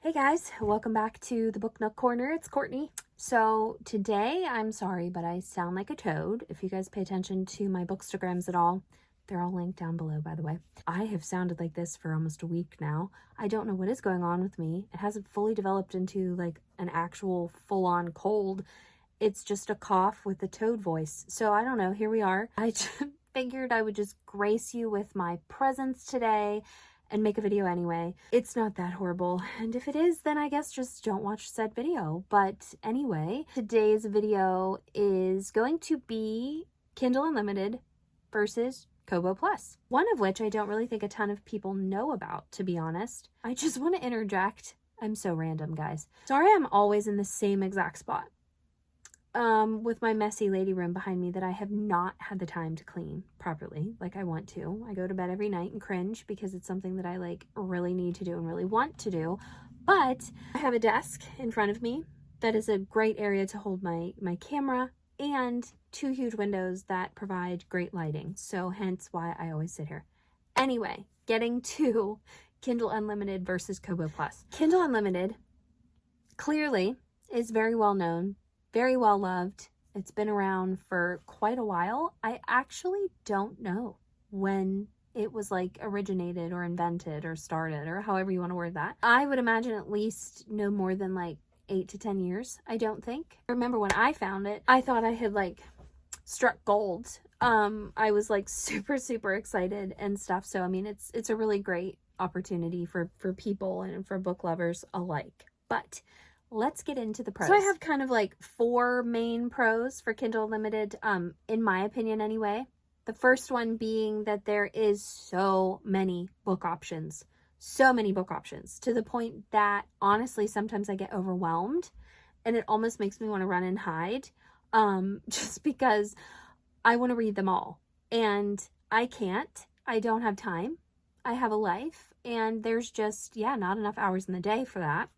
Hey guys, welcome back to the Book Nook Corner. It's Courtney. So today, I'm sorry, but I sound like a toad. If you guys pay attention to my bookstagrams at all, they're all linked down below, by the way. I have sounded like this for almost a week now. I don't know what is going on with me. It hasn't fully developed into like an actual full-on cold. It's just a cough with a toad voice. So I don't know, here we are. I just figured I would just grace you with my presence today and make a video anyway. It's not that horrible, and if it is, then I guess just don't watch said video. But anyway, today's video is going to be Kindle Unlimited versus Kobo Plus, one of which I don't really think a ton of people know about, to be honest. I just want to interject. I'm so random, guys. Sorry I'm always in the same exact spot with my messy lady room behind me that I have not had the time to clean properly like I want to. I go to bed every night and cringe because it's something that I like really need to do and really want to do. But I have a desk in front of me that is a great area to hold my camera, and two huge windows that provide great lighting. So hence why I always sit here. Anyway, getting to Kindle Unlimited versus Kobo Plus. Kindle Unlimited clearly is very well known, very well loved. It's been around for quite a while. I actually don't know when it was like originated or invented or started, or however you want to word that. I would imagine at least no more than like 8 to 10 years, I don't think. I remember when I found it, I thought I had like struck gold. I was like super excited and stuff. So I mean, it's a really great opportunity for people and for book lovers alike. But let's get into the pros. So I have kind of like 4 main pros for Kindle Unlimited, in my opinion anyway. The first one being that there is so many book options. So many book options, to the point that honestly sometimes I get overwhelmed and it almost makes me want to run and hide, just because I want to read them all. And I can't. I don't have time. I have a life, and there's just, not enough hours in the day for that.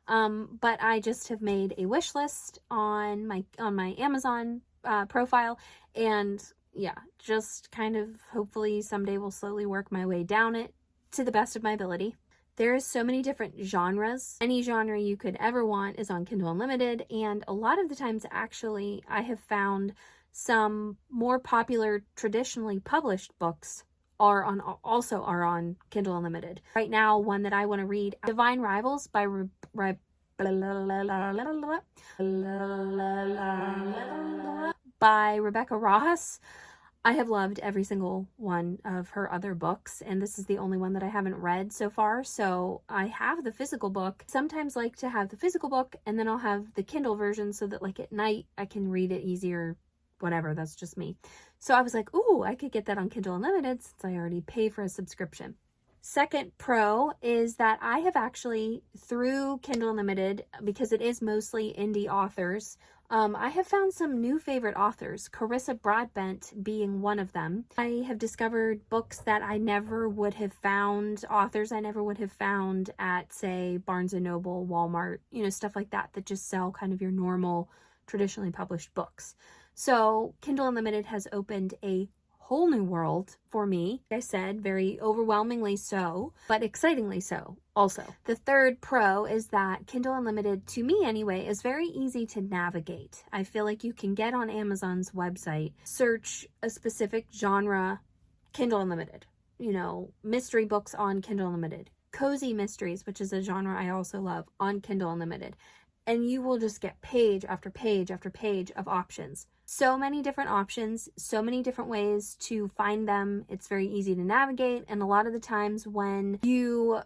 But I just have made a wish list on my Amazon profile, and just kind of hopefully someday will slowly work my way down it to the best of my ability. There is so many different genres. Any genre you could ever want is on Kindle Unlimited, and a lot of the times actually I have found some more popular traditionally published books are on Kindle Unlimited. Right now, one that I want to read, Divine Rivals by Rebecca Ross. I have loved every single one of her other books, and this is the only one that I haven't read so far. So I have the physical book. Sometimes like to have the physical book, and then I'll have the Kindle version so that like at night I can read it easier. Whatever, that's just me. So I was like, ooh, I could get that on Kindle Unlimited since I already pay for a subscription. Second pro is that I have actually, through Kindle Unlimited, because it is mostly indie authors, I have found some new favorite authors, Carissa Broadbent being one of them. I have discovered books that I never would have found, authors I never would have found at, say, Barnes & Noble, Walmart, stuff like that, that just sell kind of your normal, traditionally published books. So Kindle Unlimited has opened a whole new world for me. Like I said, very overwhelmingly so, but excitingly so also. The third pro is that Kindle Unlimited, to me anyway, is very easy to navigate. I feel like you can get on Amazon's website, search a specific genre, Kindle Unlimited, mystery books on Kindle Unlimited, cozy mysteries, which is a genre I also love, on Kindle Unlimited. And you will just get page after page after page of options. So many different options, so many different ways to find them. It's very easy to navigate. And a lot of the times when you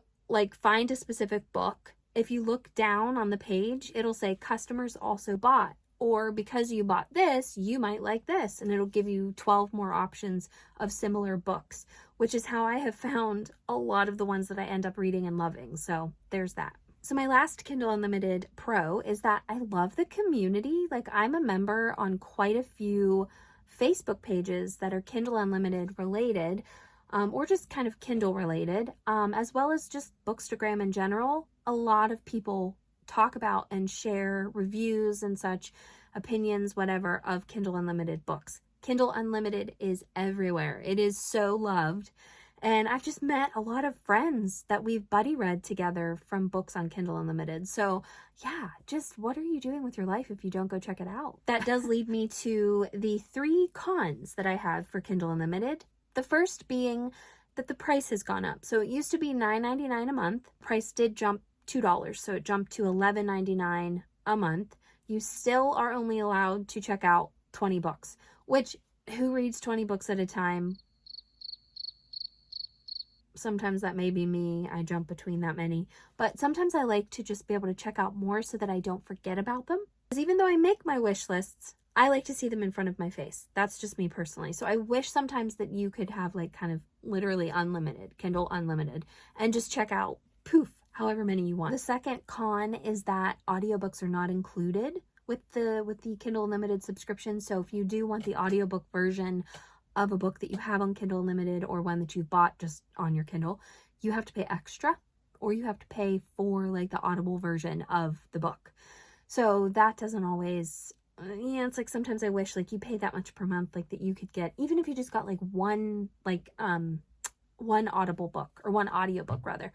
find a specific book, if you look down on the page, it'll say customers also bought, or because you bought this, you might like this. And it'll give you 12 more options of similar books, which is how I have found a lot of the ones that I end up reading and loving. So there's that. So my last Kindle Unlimited pro is that I love the community. Like, I'm a member on quite a few Facebook pages that are Kindle Unlimited related, or just kind of Kindle related, as well as just Bookstagram in general. A lot of people talk about and share reviews and such, opinions, whatever, of Kindle Unlimited books. Kindle Unlimited is everywhere. It is so loved. And I've just met a lot of friends that we've buddy read together from books on Kindle Unlimited. So yeah, just what are you doing with your life if you don't go check it out? That does lead me to the 3 cons that I have for Kindle Unlimited. The first being that the price has gone up. So it used to be $9.99 a month. Price did jump $2, so it jumped to $11.99 a month. You still are only allowed to check out 20 books, which who reads 20 books at a time? Sometimes that may be me. I jump between that many. But sometimes I like to just be able to check out more so that I don't forget about them. Because even though I make my wish lists, I like to see them in front of my face. That's just me personally. So I wish sometimes that you could have like kind of literally unlimited, Kindle Unlimited, and just check out, poof, however many you want. The second con is that audiobooks are not included with the Kindle Unlimited subscription. So if you do want the audiobook version of a book that you have on Kindle Unlimited or one that you've bought just on your Kindle, you have to pay extra, or you have to pay for like the Audible version of the book. So that doesn't always, it's like sometimes I wish like you pay that much per month, like that you could get, even if you just got like one Audible book, or one audiobook rather,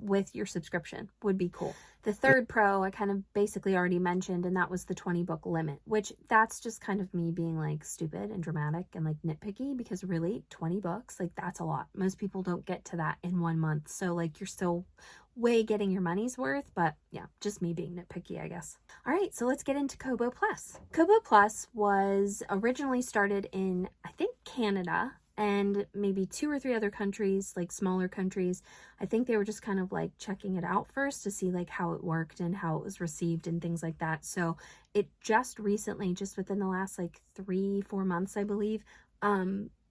with your subscription would be cool. The third pro I kind of basically already mentioned, and that was the 20 book limit, which that's just kind of me being like stupid and dramatic and like nitpicky, because really 20 books, like that's a lot. Most people don't get to that in 1 month. So like you're still way getting your money's worth, but yeah, just me being nitpicky, I guess. All right, so let's get into Kobo Plus. Kobo Plus was originally started in, I think, Canada, and maybe 2 or 3 other countries, like smaller countries. I think they were just kind of like checking it out first to see like how it worked and how it was received and things like that. So it just recently, just within the last like 3-4 months, I believe,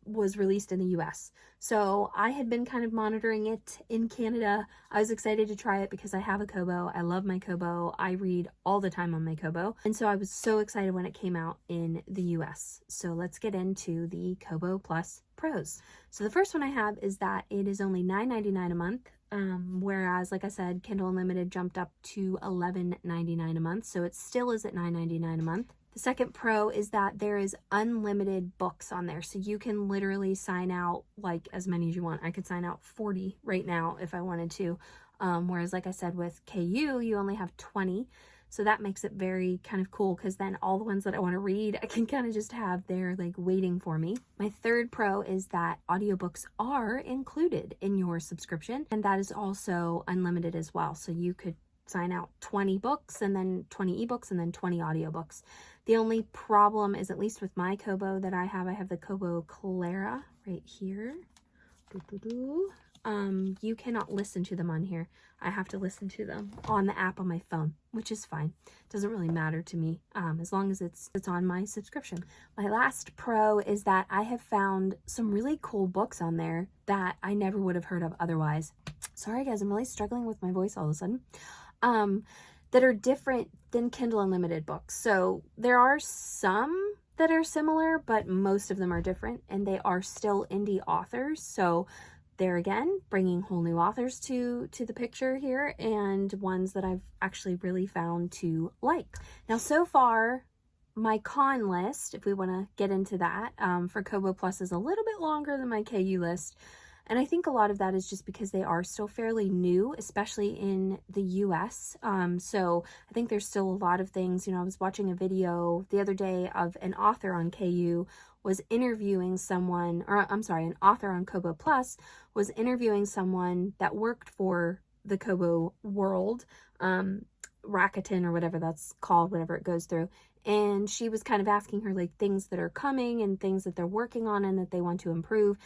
was released in the US. So I had been kind of monitoring it in Canada. I was excited to try it because I have a Kobo. I love my Kobo. I read all the time on my Kobo. And so I was so excited when it came out in the US. So let's get into the Kobo Plus pros. So the first one I have is that it is only $9.99 a month. Whereas, like I said, Kindle Unlimited jumped up to $11.99 a month. So it still is at $9.99 a month. The second pro is that there is unlimited books on there. So you can literally sign out like as many as you want. I could sign out 40 right now if I wanted to. Whereas like I said, with KU, you only have 20. So that makes it very kind of cool, because then all the ones that I want to read, I can kind of just have there like waiting for me. My third pro is that audiobooks are included in your subscription, and that is also unlimited as well. So you could sign out 20 books and then 20 ebooks and then 20 audiobooks. The only problem is, at least with my Kobo that I have the Kobo Clara right here. You cannot listen to them on here. I have to listen to them on the app on my phone, which is fine. Doesn't really matter to me, as long as it's on my subscription. My last pro is that I have found some really cool books on there that I never would have heard of otherwise. Sorry guys, I'm really struggling with my voice all of a sudden. That are different than Kindle Unlimited books. So there are some that are similar, but most of them are different, and they are still indie authors. So there again, bringing whole new authors to the picture here, and ones that I've actually really found to like. Now, so far, my con list, if we want to get into that, for Kobo Plus is a little bit longer than my KU list. And I think a lot of that is just because they are still fairly new, especially in the US. So I think there's still a lot of things. I was watching a video the other day of an author on KU was interviewing someone, or I'm sorry, an author on Kobo Plus was interviewing someone that worked for the Kobo world, Rakuten or whatever that's called, whatever it goes through. And she was kind of asking her like things that are coming and things that they're working on and that they want to improve.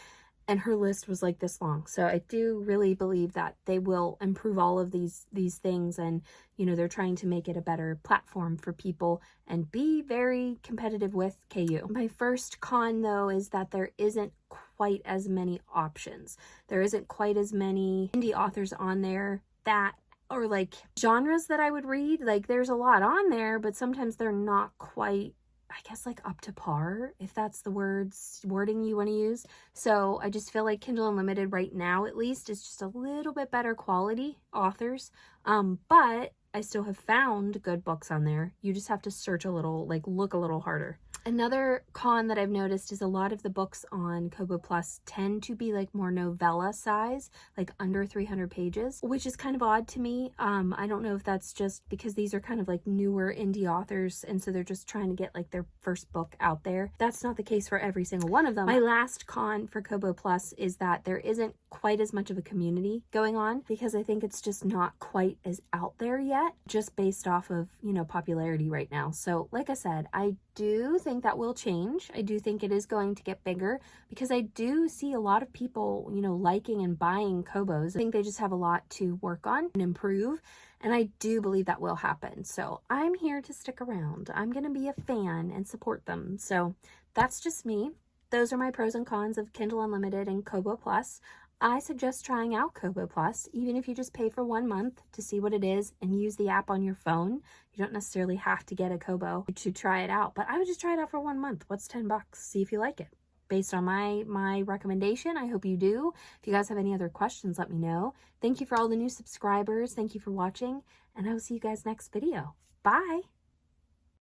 And her list was like this long. So I do really believe that they will improve all of these things. And, they're trying to make it a better platform for people and be very competitive with KU. My first con, though, is that there isn't quite as many options. There isn't quite as many indie authors on there that are like genres that I would read. Like there's a lot on there, but sometimes they're not quite, I guess, like up to par, if that's the wording you want to use. So I just feel like Kindle Unlimited right now, at least, is just a little bit better quality authors. But I still have found good books on there. You just have to search a little, like look a little harder. Another con that I've noticed is a lot of the books on Kobo Plus tend to be like more novella size, like under 300 pages, which is kind of odd to me. I don't know if that's just because these are kind of like newer indie authors, and so they're just trying to get like their first book out there. That's not the case for every single one of them. My last con for Kobo Plus is that there isn't quite as much of a community going on, because I think it's just not quite as out there yet, just based off of, you know, popularity right now. So like I said, I do think that will change. I do think it is going to get bigger, because I do see a lot of people, you know, liking and buying Kobos. I think they just have a lot to work on and improve, and I do believe that will happen. So I'm here to stick around. I'm going to be a fan and support them. So that's just me. Those are my pros and cons of Kindle Unlimited and Kobo Plus. I suggest trying out Kobo Plus, even if you just pay for 1 month to see what it is and use the app on your phone. You don't necessarily have to get a Kobo to try it out, but I would just try it out for 1 month. What's $10? See if you like it. Based on my recommendation, I hope you do. If you guys have any other questions, let me know. Thank you for all the new subscribers. Thank you for watching, and I will see you guys next video. Bye!